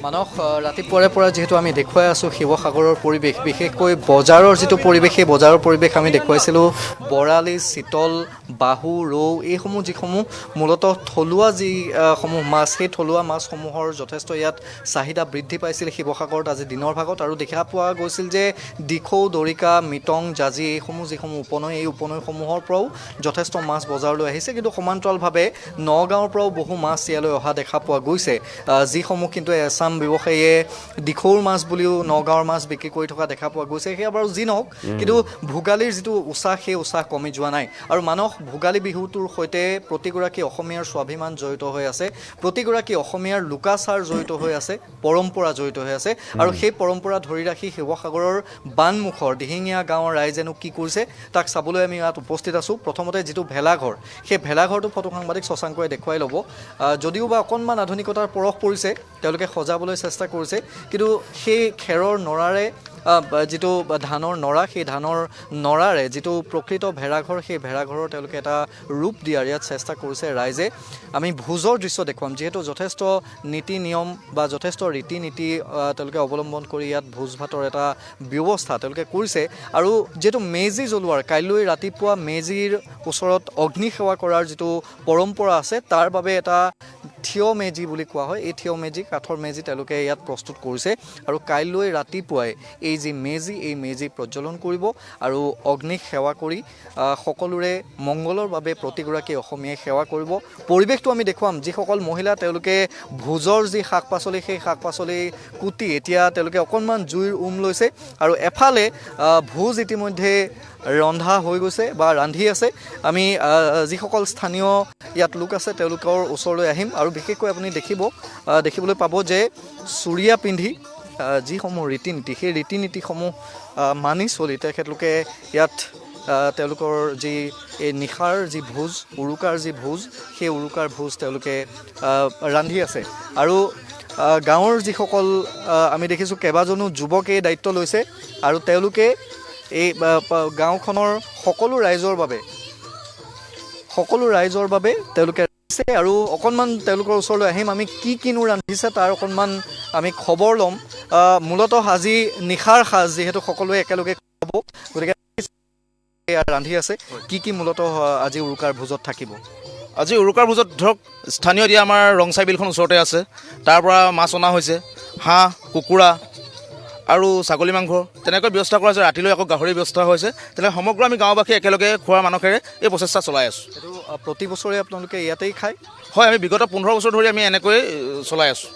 মানস ৰাতিপুৱাৰে পৰা যিহেতু আমি দেখুৱাই আছোঁ শিৱসাগৰৰ পৰিৱেশ, বিশেষকৈ বজাৰৰ যিটো পৰিৱেশ, সেই বজাৰৰ পৰিৱেশ আমি দেখুৱাইছিলোঁ। বৰালি, চিতল, বাহু, ৰৌ এইসমূহ যিসমূহ মূলতঃ থলুৱা যিসমূহ মাছ, সেই থলুৱা মাছসমূহৰ যথেষ্ট ইয়াত চাহিদা বৃদ্ধি পাইছিল শিৱসাগৰত আজি দিনৰ ভাগত। আৰু দেখা পোৱা গৈছিল যে দিখৌ, দৰিকা, মিটং, জাজি এইসমূহ যিসমূহ উপনৈ, এই উপনৈসমূহৰ পৰাও যথেষ্ট মাছ বজাৰলৈ আহিছে। কিন্তু সমান্তৰালভাৱে নগাঁৱৰ পৰাও বহু মাছ ইয়ালৈ অহা দেখা পোৱা গৈছে, যিসমূহ কিন্তু এছাম ব্যৱসায়ীয়ে দিখৌৰ মাছ বুলিও নগাঁৱৰ মাছ বিক্ৰী কৰি থকা দেখা পোৱা গৈছে। সেয়া বাৰু যি নহওক, কিন্তু ভোগালীৰ যিটো উৎসাহ, সেই উৎসাহ কমি যোৱা নাই। আৰু মানস ভোগালী বিহুটোৰ সৈতে প্ৰতিগৰাকী অসমীয়াৰ স্বাভিমান জড়িত হৈ আছে, প্ৰতিগৰাকী অসমীয়াৰ লোকাচাৰ জড়িত হৈ আছে, পৰম্পৰা জড়িত হৈ আছে। আৰু সেই পৰম্পৰা ধৰি ৰাখি শিৱসাগৰৰ বানমুখৰ দিহিঙীয়া গাঁৱৰ ৰাইজেনো কি কৰিছে তাক চাবলৈ আমি ইয়াত উপস্থিত আছোঁ। প্ৰথমতে যিটো ভেলাঘৰ, সেই ভেলাঘৰটো ফটো সাংবাদিক শশাংকই দেখুৱাই ল'ব। যদিও বা অকণমান আধুনিকতাৰ পৰশ পৰিছে, তেওঁলোকে সজাবলৈ চেষ্টা কৰিছে, কিন্তু সেই খেৰৰ নৰাৰে যিটো ধানৰ নৰা, সেই ধানৰ নৰাৰে যিটো প্ৰকৃত ভেড়াঘৰ, সেই ভেড়াঘৰৰ তেওঁলোকে এটা ৰূপ দিয়াৰ ইয়াত চেষ্টা কৰিছে ৰাইজে। আমি ভোজৰ দৃশ্য দেখুৱাম, যিহেতু যথেষ্ট নীতি নিয়ম বা যথেষ্ট ৰীতি নীতি তেওঁলোকে অৱলম্বন কৰি ইয়াত ভোজ ভাতৰ এটা ব্যৱস্থা তেওঁলোকে কৰিছে। আৰু যিহেতু মেজি জ্বলোৱাৰ, কাইলৈ ৰাতিপুৱা মেজিৰ ওচৰত অগ্নি সেৱা কৰাৰ যিটো পৰম্পৰা আছে, তাৰ বাবে এটা থিয় মেজি বুলি কোৱা হয়, এই থিয় মেজি, কাঠৰ মেজি তেওঁলোকে ইয়াত প্ৰস্তুত কৰিছে। আৰু কাইলৈ ৰাতিপুৱাই এই যি মেজি, এই মেজি প্ৰজ্বলন কৰিব আৰু অগ্নিক সেৱা কৰি সকলোৰে মংগলৰ বাবে প্ৰতিগৰাকী অসমীয়াই সেৱা কৰিব। পৰিৱেশটো আমি দেখুৱাম, যিসকল মহিলা তেওঁলোকে ভোজৰ যি শাক পাচলি, সেই শাক পাচলি কুটি এতিয়া তেওঁলোকে অকণমান জুইৰ লৈছে। আৰু এফালে ভোজ ইতিমধ্যে ৰন্ধা হৈ গৈছে বা ৰান্ধি আছে। আমি যিসকল স্থানীয় ইয়াত লোক আছে তেওঁলোকৰ ওচৰলৈ আহিম। আৰু বিশেষকৈ আপুনি দেখিবলৈ পাব যে চুৰিয়া পিন্ধি যিসমূহ ৰীতি নীতি, সেই ৰীতি নীতিসমূহ মানি চলি তেখেতলোকে ইয়াত তেওঁলোকৰ যি এই নিশাৰ যি ভোজ, উৰুকাৰ যি ভোজ, সেই উৰুকাৰ ভোজ তেওঁলোকে ৰান্ধি আছে। আৰু গাঁৱৰ যিসকল আমি দেখিছোঁ কেইবাজনো যুৱকে দায়িত্ব লৈছে, আৰু তেওঁলোকে এই গাঁওখনৰ সকলো ৰাইজৰ বাবে তেওঁলোকে ৰান্ধিছে। আৰু অকণমান তেওঁলোকৰ ওচৰলৈ আহিম, আমি কিনো ৰান্ধিছে তাৰ অকণমান আমি খবৰ ল'ম। মূলতঃ আজি নিশাৰ সাজ যিহেতু সকলোৱে একেলগে খাব, গতিকে ৰান্ধি আছে কি মূলতঃ আজি উৰুকাৰ ভোজত থাকিব। আজি উৰুকাৰ ভোজত ধৰক স্থানীয় দিয়া আমাৰ ৰংচাই বিলখন ওচৰতে আছে, তাৰ পৰা মাছ অনা হৈছে, হাঁহ, কুকুৰা আৰু ছাগলী মাংস তেনেকৈ ব্যৱস্থা কৰা হৈছে। ৰাতিলৈ আকৌ গাহৰিৰ ব্যৱস্থা হৈছে। তেনেকৈ সমগ্ৰ আমি গাঁওবাসী একেলগে খোৱাৰ মানসেৰে এই প্ৰচেষ্টা চলাই আছোঁ। এইটো প্ৰতি বছৰে আপোনালোকে ইয়াতেই খায়? হয়, আমি বিগত 15 বছৰ ধৰি আমি এনেকৈ চলাই আছোঁ।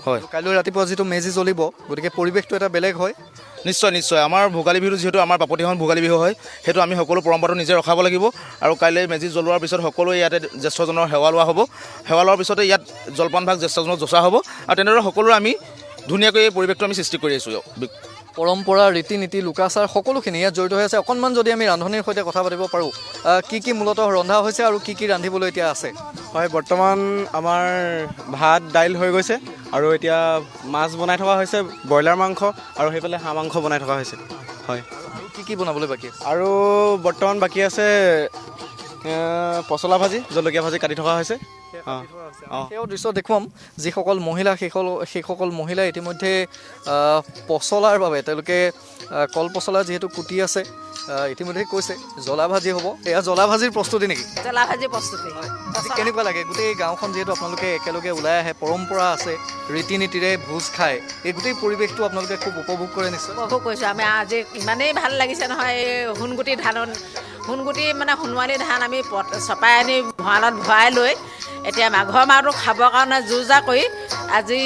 হয়, কাইলৈ ৰাতিপুৱা যিটো মেজি জ্বলিব, গতিকে পৰিৱেশটো এটা বেলেগ হয়। নিশ্চয় আমাৰ ভোগালী বিহু যিহেতু আমাৰ বাপতিসাহোন ভোগালী বিহু হয়, সেইটো আমি সকলো পৰম্পৰাটো নিজে ৰখাব লাগিব। আৰু কাইলৈ মেজি জ্বলোৱাৰ পিছত সকলোৱে ইয়াতে জ্যেষ্ঠজনৰ সেৱা লোৱা হ'ব। সেৱা লোৱাৰ পিছতে ইয়াত জলপান ভাগ জ্যেষ্ঠজনক যচা হ'ব। আৰু তেনেদৰে সকলোৰে আমি ধুনীয়াকৈ এই পৰিৱেশটো আমি সৃষ্টি কৰি আছোঁ। পৰম্পৰা, ৰীতি নীতি, লোকাচাৰ সকলোখিনি ইয়াত জড়িত হৈ আছে। অকণমান যদি আমি ৰান্ধনিৰ সৈতে কথা পাতিব পাৰোঁ, কি মূলতঃ ৰন্ধা হৈছে আৰু কি ৰান্ধিবলৈ এতিয়া আছে? হয়, বৰ্তমান আমাৰ ভাত দাইল হৈ গৈছে, আৰু এতিয়া মাছ বনাই থকা হৈছে, ব্ৰইলাৰ মাংস, আৰু সেইফালে হাঁহ মাংস বনাই থকা হৈছে। হয়, আৰু কি বনাবলৈ বাকী আছে? আৰু বৰ্তমান বাকী আছে পচলা ভাজি, জলকীয়া ভাজি কাটি থকা হৈছে। সেয়াও দৃশ্য দেখুৱাম। যিসকল মহিলা, সেইসকল মহিলা ইতিমধ্যে পচলাৰ বাবে তেওঁলোকে কল পচলা যিহেতু কুটি আছে, ইতিমধ্যে কৈছে জ্বলা ভাজি হ'ব। এয়া জ্বলা ভাজিৰ প্ৰস্তুতি নেকি? জ্বলা ভাজি প্ৰস্তুতি। কেনেকুৱা লাগে গোটেই গাঁওখন যিহেতু আপোনালোকে একেলগে ওলাই আহে, পৰম্পৰা আছে, ৰীতি নীতিৰে ভোজ খায়, এই গোটেই পৰিৱেশটো আপোনালোকে খুব উপভোগ কৰে নিশ্চয়? উপভোগ কৰিছোঁ। আমি আজি ইমানেই ভাল লাগিছে নহয়, এই সোণগুটি মানে সোণোৱালী ধান আমি চপাই আনি ভঁৰালত ভৰাই লৈ এতিয়া মাঘৰ মাহটো খাবৰ কাৰণে যো জা কৰি আজি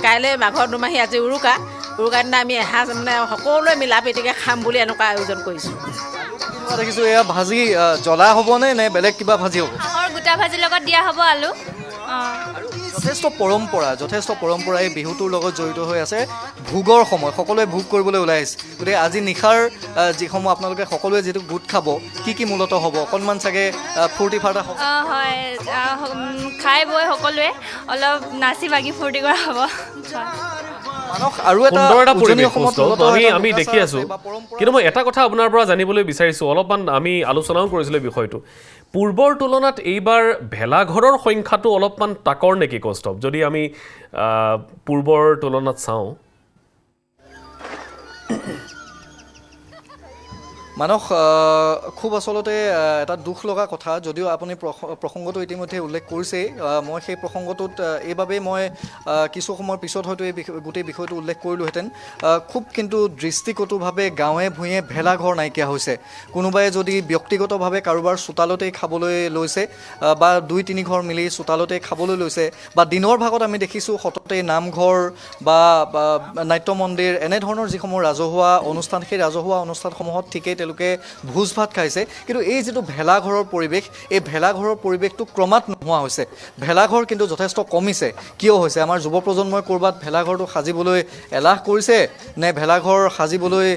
কাইলৈ মাঘৰ দুমাহী, আজি উৰুকাৰ দিনা আমি এসাঁজ মানে সকলোৱে মিলা প্ৰীতিকৈ খাম বুলি এনেকুৱা আয়োজন কৰিছোঁ। দেখিছোঁ এয়া ভাজি জ্বলা হ'বনে নে বেলেগ কিবা ভাজি হ'ব? হাঁহৰ গোটা ভাজিৰ লগত দিয়া হ'ব আলু। যথেষ্ট পৰম্পৰা এই বিহুটোৰ লগত জড়িত হৈ আছে। ভোগৰ সময়, সকলোৱে ভোগ কৰিবলৈ ওলাই আহিছে। গতিকে আজি নিশাৰ যিসমূহ আপোনালোকে সকলোৱে যিটো গোট খাব, কি মূলতঃ হ'ব? অকণমান চাগে ফূৰ্তি ফাৰ্তা হ'ব? হয়, খাই বৈ সকলোৱে অলপ নাচি বাগি ফূৰ্তি কৰা হ'ব। আৰু এটা পৰিৱেশ আমি দেখি আছোঁ। কিন্তু মই এটা কথা আপোনাৰ পৰা জানিবলৈ বিচাৰিছোঁ, অলপমান আমি আলোচনাও কৰিছিলোঁ বিষয়টো। পূৰ্বৰ তুলনাত এইবাৰ ভেলাঘৰৰ সংখ্যাটো অলপমান তাকৰ নেকি কৌস্তভ যদি আমি পূৰ্বৰ তুলনাত চাওঁ মানস খুব আচলতে এটা দুখ লগা কথা যদিও আপুনি প্ৰসংগটো ইতিমধ্যে উল্লেখ কৰিছেই মই সেই প্ৰসংগটোত এইবাবেই মই কিছু সময়ৰ পিছত হয়তো এই গোটেই বিষয়টো উল্লেখ কৰিলোহেঁতেন খুব কিন্তু দৃষ্টিকটুভাৱে গাঁৱে ভূঞে ভেলাঘৰ নাইকিয়া হৈছে কোনোবাই যদি ব্যক্তিগতভাৱে কাৰোবাৰ চোতালতেই খাবলৈ লৈছে বা 2-3 ঘৰ মিলি চোতালতেই খাবলৈ লৈছে বা দিনৰ ভাগত আমি দেখিছোঁ সততে নামঘৰ বা নাট্য মন্দিৰ এনেধৰণৰ যিসমূহ ৰাজহুৱা অনুষ্ঠান সেই ৰাজহুৱা অনুষ্ঠানসমূহত ঠিকেই তেওঁলোকে ভোজ ভাত খাইছে কিন্তু এই যিটো ভেলাঘৰৰ পৰিৱেশ এই ভেলাঘৰৰ পৰিৱেশটো ক্ৰমাৎ নোহোৱা হৈছে ভেলাঘৰ কিন্তু যথেষ্ট কমিছে কিয় হৈছে আমাৰ যুৱ প্ৰজন্মই ক'ৰবাত ভেলাঘৰটো সাজিবলৈ এলাহ কৰিছে নে ভেলাঘৰ সাজিবলৈ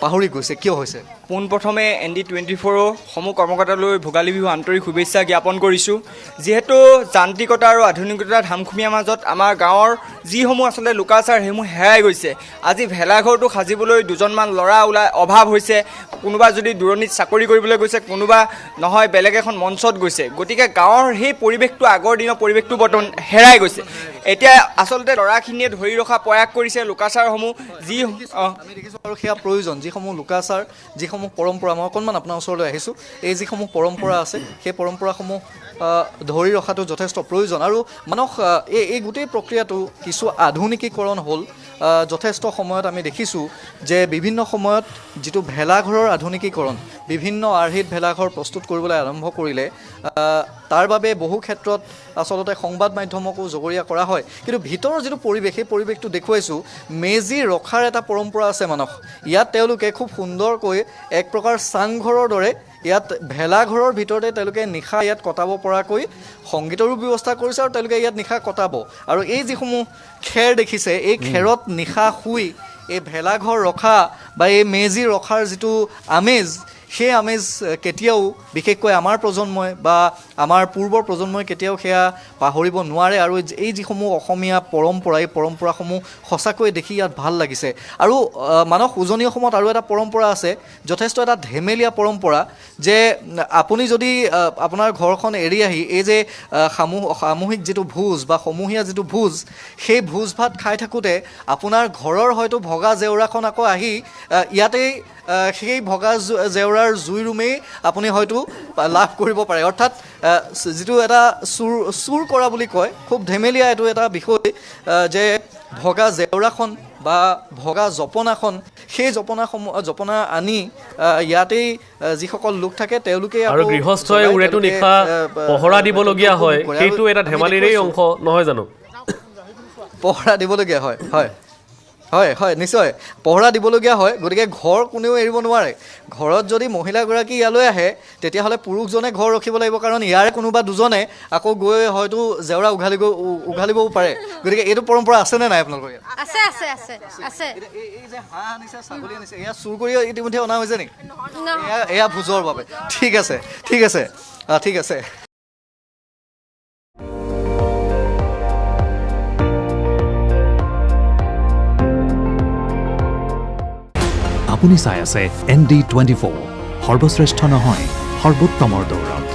পাহৰি গৈছে কিয় হৈছে পোনপ্ৰথমে ND24 সমূহ কৰ্মকৰ্তালৈ ভোগালী বিহু আন্তৰিক শুভেচ্ছা জ্ঞাপন কৰিছোঁ যিহেতু যান্ত্ৰিকতা আৰু আধুনিকতাৰ ধামখুমীয়াৰ মাজত আমাৰ গাঁৱৰ যিসমূহ আচলতে লোকাচাৰ সেইসমূহ হেৰাই গৈছে আজি ভেলাঘৰটো সাজিবলৈ দুজনমান ল'ৰা ওলাই অভাৱ হৈছে কোনোবা যদি দূৰণিত চাকৰি কৰিবলৈ গৈছে কোনোবা নহয় বেলেগ এখন মঞ্চত গৈছে গতিকে গাঁৱৰ সেই পৰিৱেশটো আগৰ দিনৰ পৰিৱেশটো বৰ্তমান হেৰাই গৈছে এতিয়া আচলতে ল'ৰাখিনিয়ে ধৰি ৰখা প্ৰয়াস কৰিছে লোকাচাৰসমূহ যি আমি দেখিছোঁ আৰু সেয়া প্ৰয়োজন যিসমূহ লোকাচাৰ যিসমূহ পৰম্পৰা মই অকণমান আপোনাৰ ওচৰলৈ আহিছোঁ এই যিসমূহ পৰম্পৰা আছে সেই পৰম্পৰাসমূহ ধৰি ৰখাটো যথেষ্ট প্ৰয়োজন আৰু মানস এই গোটেই প্ৰক্ৰিয়াটো কিছু আধুনিকীকৰণ হ'ল যথেষ্ট সময়ত আমি দেখিছোঁ যে বিভিন্ন সময়ত যিটো ভেলাঘৰৰ আধুনিকীকৰণ বিভিন্ন আৰ্হিত ভেলাঘৰ প্ৰস্তুত কৰিবলৈ আৰম্ভ কৰিলে তাৰ বাবে বহু ক্ষেত্ৰত আচলতে সংবাদ মাধ্যমকো জগৰীয়া কৰা হয় কিন্তু ভিতৰৰ যিটো পৰিৱেশ সেই পৰিৱেশটো দেখুৱাইছোঁ মেজি ৰখাৰ এটা পৰম্পৰা আছে মানস ইয়াত তেওঁলোকে খুব সুন্দৰকৈ এক প্ৰকাৰ চাংঘৰৰ দৰে ইয়াত ভেলাঘৰৰ ভিতৰতে তেওঁলোকে নিশা ইয়াত কটাব পৰাকৈ সংগীতৰো ব্যৱস্থা কৰিছে আৰু তেওঁলোকে ইয়াত নিশা কটাব আৰু এই যিসমূহ খেৰ দেখিছে এই খেৰত নিশা শুই এই ভেলাঘৰ ৰখা বা এই মেজি ৰখাৰ যিটো আমেজ সেই আমেজ কেতিয়াও বিশেষকৈ আমাৰ প্ৰজন্মই বা আমাৰ পূৰ্বৰ প্ৰজন্মই কেতিয়াও সেয়া পাহৰিব নোৱাৰে আৰু এই যিসমূহ অসমীয়া পৰম্পৰা এই পৰম্পৰাসমূহ সঁচাকৈ দেখি ইয়াত ভাল লাগিছে আৰু মানস উজনি অসমত আৰু এটা পৰম্পৰা আছে যথেষ্ট এটা ধেমেলীয়া পৰম্পৰা যে আপুনি যদি আপোনাৰ ঘৰখন এৰি আহি এই যে সামূহিক যিটো ভোজ বা সমূহীয়া যিটো ভোজ সেই ভোজ ভাত খাই থাকোঁতে আপোনাৰ ঘৰৰ হয়তো ভগা জেওৰাখন আকৌ আহি ইয়াতেই সেই ভগা জেওৰাৰ জুই ৰুমেই আপুনি হয়তো লাভ কৰিব পাৰে অৰ্থাৎ যিটো এটা চুৰ কৰা বুলি কয় খুব ধেমেলীয়া এইটো এটা বিষয় যে ভগা জেওৰাখন বা ভগা জপনাখন সেই জপনা আনি ইয়াতেই যিসকল লোক থাকে তেওঁলোকে আৰু গৃহস্থই উৰেটো নিশা পহৰা দিবলগীয়া হয় সেইটো এটা ধেমালিৰেই অংশ নহয় জানো পহৰা দিবলগীয়া হয় হয় হয় হয় নিশ্চয় পহৰা দিবলগীয়া হয় গতিকে ঘৰ কোনেও এৰিব নোৱাৰে ঘৰত যদি মহিলাগৰাকী ইয়ালৈ আহে তেতিয়াহ'লে পুৰুষজনে ঘৰ ৰখিব লাগিব কাৰণ ইয়াৰে কোনোবা দুজনে আকৌ গৈ হয়তো জেওৰা উঘালিবও পাৰে গতিকে এইটো পৰম্পৰা আছেনে নাই আপোনালোকৰ ইয়াত আছে আছে আছে আছে এই যে হাঁহ আনিছে ছাগলী আনিছে এয়া চুৰ কৰি ইতিমধ্যে অনা হৈছে নেকি এয়া ভোজৰ বাবে ঠিক আছে ঠিক আছে ঠিক আছে আপুনি চাই আছে ND24 সৰ্বশ্ৰেষ্ঠ নহয় সৰ্বোত্তমৰ দৌৰত